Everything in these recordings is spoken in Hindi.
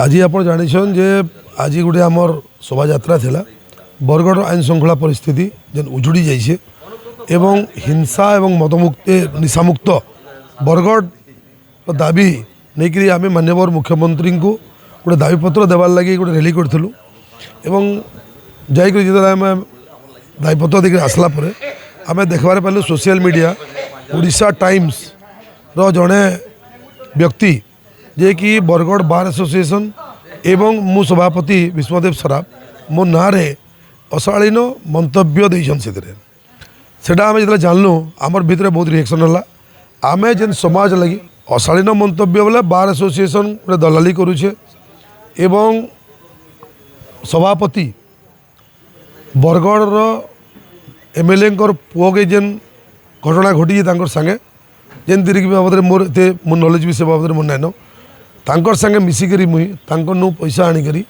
आज आप जान जे आज गोटे आमर शोभा यात्रा थिला बरगढ़ आईन श्रृंखला परिस्थिति जेन उजुड़ी जाइए एवं हिंसा एवं मदमुक्त निशामुक्त बरगढ़ दाबी नहीं कि आम माननीय मुख्यमंत्री को गोटे दाबीपत्र देवार लगी गोटे रैली करूँ एवं जाइक जो आम दाबीपत्र देकर आसला आम देखबार पालु सोशल मीडिया ओडिशा टाइम्स रो जड़े व्यक्ति जे कि बरगढ़ बार एसोसिएशन एवं मु सभापति विष्णुदेव सराफ मो ना अशालीन मंतव्य देछन सेटा आम जो जानलु आमर भितर बहुत रिएक्शन है आम जेन समाज लगी अशालीन मंतव्य बोले बार एसोसिएशन गोटे दलाली करुचे एवं सभापति बरगढ़ एमएलए पुओ के जेन घटना घटी सांगे जेन तिरिक बाबद मोर एते मो नॉलेज भी से बाबद मोर नाइन तांकर संगे मिसिकरी मुई तांकर नु पैसा आनिकरी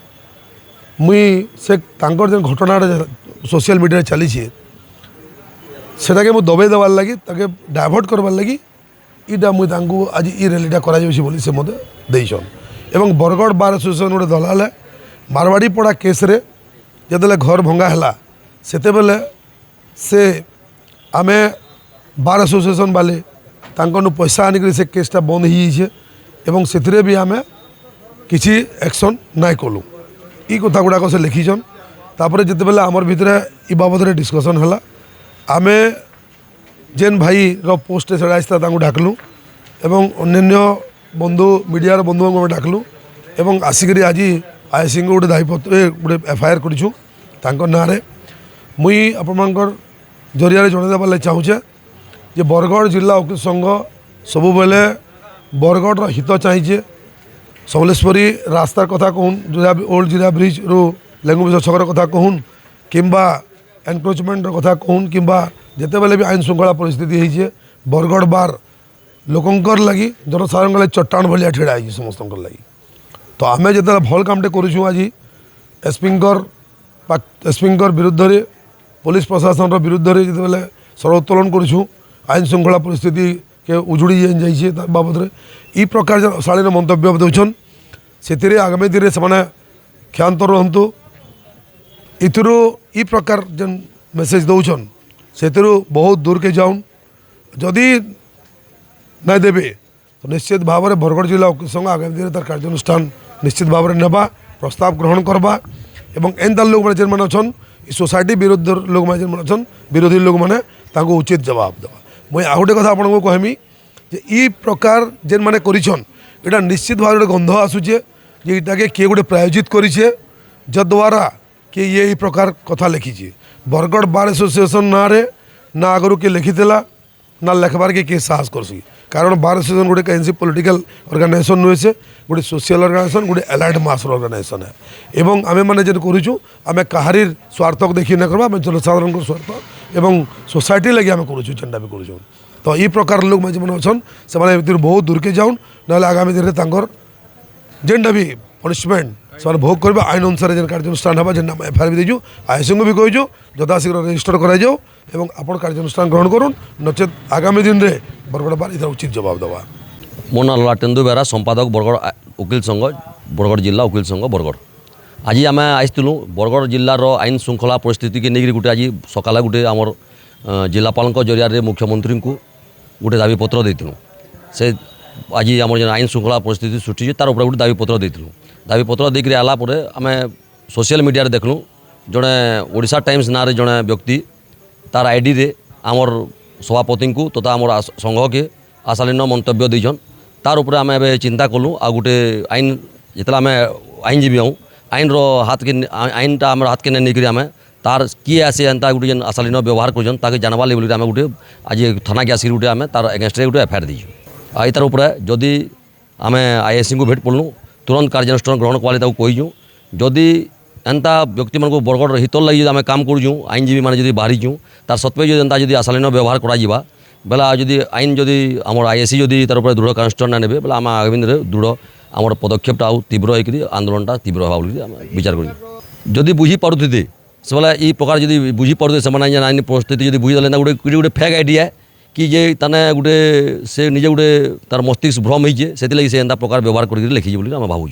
मुई से तांकर जेन घटना सोशल मीडिया चली सेटाके मु दबाई देवार लगी ताके डाइवर्ट करवार लगी इटा मुई तांको आज ई रैलीटा करा जाउछि बोली से मते देइछन एवं बरगढ़ बार एसोसिएशन गोटे दलाल है मारवाड़ी पड़ा केस रे जदले घर भंगा हैला सेते बेले से आमे बार एसोसिएशन वाले तांको नु पैसा आनिकरी से केसटा बंद ही जाइए एवं से भी आम किसी एक्शन नाई कलु ई कथा गुड़ाक से लिखीछन तापर जिते बेले आमर भितर ई बाबद डिस्कसन है आम जेन भाई रो पोस्ट से आसता डाकलु एवं अन्य बंधु मीडिया बंधु को डाकलु एवं आसिक आज आईसी गोटे दायीपत्र गोटे एफआईआर कर ना मुई आपणकर जरिया जनईदेवार चाहूचे जे बरगढ़ जिला वकील संघ सबु बेले बरगढ़ हित चाहिए समलेश्वरी रास्तार कथा कहून ओल्ड जिरा ब्रिज रू लेंगुबिस छकर कथा कहून किंबा एनक्रोचमेंट कथा कहून किंबा जिते बेले भी आईन श्रृंखला परिस्थिति होइए बरगढ़ बार लोकंकर लगी जनसाधारण लगी चट्टान भाया ठेड़ा है समस्त लगी तो आम जो भल कामटे करूँ आज एसपीकर विरुद्ध रे पुलिस प्रशासन विरुद्ध रे जिते बेले स्वर करूँ आईन श्रृंखला परिस्थिति के उजुड़ी जाइए बाबद ई प्रकार शालीन मंतव्य देउछन से आगामी दिन से क्षांत रुहतु इतु ई प्रकार जन मेसेज दौन से बहुत दूर के जाऊन जदि ना देवे तो निश्चित भाव में बरगढ़ जिला वकील संघ आगामी दिन तार कार्यानुष्ठान निश्चित भाव में नेबा प्रस्ताव ग्रहण करवा एवं एंता लोग मैंने जेन अच्छन सोसाइटी विरुद्ध लोग मैंने जेन अच्छन विरोधी लोग मैंने उचित जवाब देवा मुझे आ गोटे कथा आपको कहमी जे ई प्रकार जेन माने करिछन एटा निश्चित भाव में गंध आसुचे जे इटाके किए गोटे प्रायोजित करिछे जद्वारा कि ये प्रकार कथा लिखीचे बरगढ़ बार एसोसिएशन ना आगरू किए लिखीला ना लेखबार के साहस करसी कारण बार एसोसिएशन गोटे कहीं पॉलिटिकल ऑर्गेनाइजेशन नुहे से गोटे सोशल ऑर्गेनाइजेशन गोटे एलाइड मास ऑर्गेनाइजेशन है एवं आमे माने जेन करूँ आमे कहारीर स्वार्थ को देखी ना करबा आमे जनसाधारण स्वार्थ एवं सोसाइटी लगे आमे करूँ चेंडा भी करूँ तो ई प्रकार लोग मैंने अच्छन से बहुत दूर के जाऊन ना आगामी दिन में जेनटा भी पनिशमेंट से भोग करेंगे आईन अनुसार जेन कार्यानुष्ठान होगा जेन एफआईआर भी देजु आईसी को भी कहीजु यथाशीघ्र रेजिस्टर कराइजाऊ एवं आपण कार्यानुष्ठान ग्रहण करूँ नचेत आगामी दिन में बरगढ़ बार इधर उचित जवाब देवा मो ना लाटेन्दु बेहरा संपादक बरगढ़ वकील संघ बरगढ़ जिला वकील संघ बरगढ़ आज आम आसलु बरगढ़ जिलार आईन श्रृंखला परिस्थिति की नहीं गोटे आज सकाले गोटे आमर जिलापाल जरिया मुख्यमंत्री को गोटे दाबीपत्र देलु से आज आम आईन श्रृंखला परिस्थिति सृष्टि तार ऊपर गोटे दाबीपत्र देलु दाबीपत्र देकर आला आम सोशल मीडिया देखलु जड़े ओडिशा टाइम्स ना जड़े व्यक्ति तार आईडी रे आमर सभापति को तथा आमर संघ के अशालीन मंतव्य देछन तार ऊपर आम ए चिंता कलु आ गोटे आईन जिते आम आईनजीवी हूँ आईन हाथ के आईनटा आम हाथ के नहीं आम तार किए आसे एंता गोटे जेन अशालीन व्यवहार कर जानवा लगे आम गोटे आज थाना के आसिक गोटे आम तार एगेन्स्ट गोटे एफआईआर दीचु आई तार ऊपर जदि आम आईएससी को भेट पड़लु तुरंत कार्यानुष्ठान ग्रहण कले कहीचु जदि एंता व्यक्ति मान बरगढ़ हितर लगी आम काम करूँ आईनजीवी मैंने जब बाहरीचु तार सत्वे जो एंता जब अशालीन व्यवहार करा बेला जदि आईन जदि आम आईएससी जदि तार ऊपर दृढ़ कार्यानुष्ठान ना ने बेला आम आगामी दिन में दृढ़ आम पदक्षेपटा आउ तीव्र होकर आंदोलनटा तीव्र होगा विचार कर जदि बुझी पारुथि से बोला ई प्रकार जदि बुझी पारे से आईन परिस्थिति जब बुझीदे गोटे गोटे फेक आइडिया कि जे ताने गोटे से निजे गोटे तार मस्तिष्क भ्रम होइए से एंता प्रकार व्यवहार कर लिखी बोली आम भावुँ।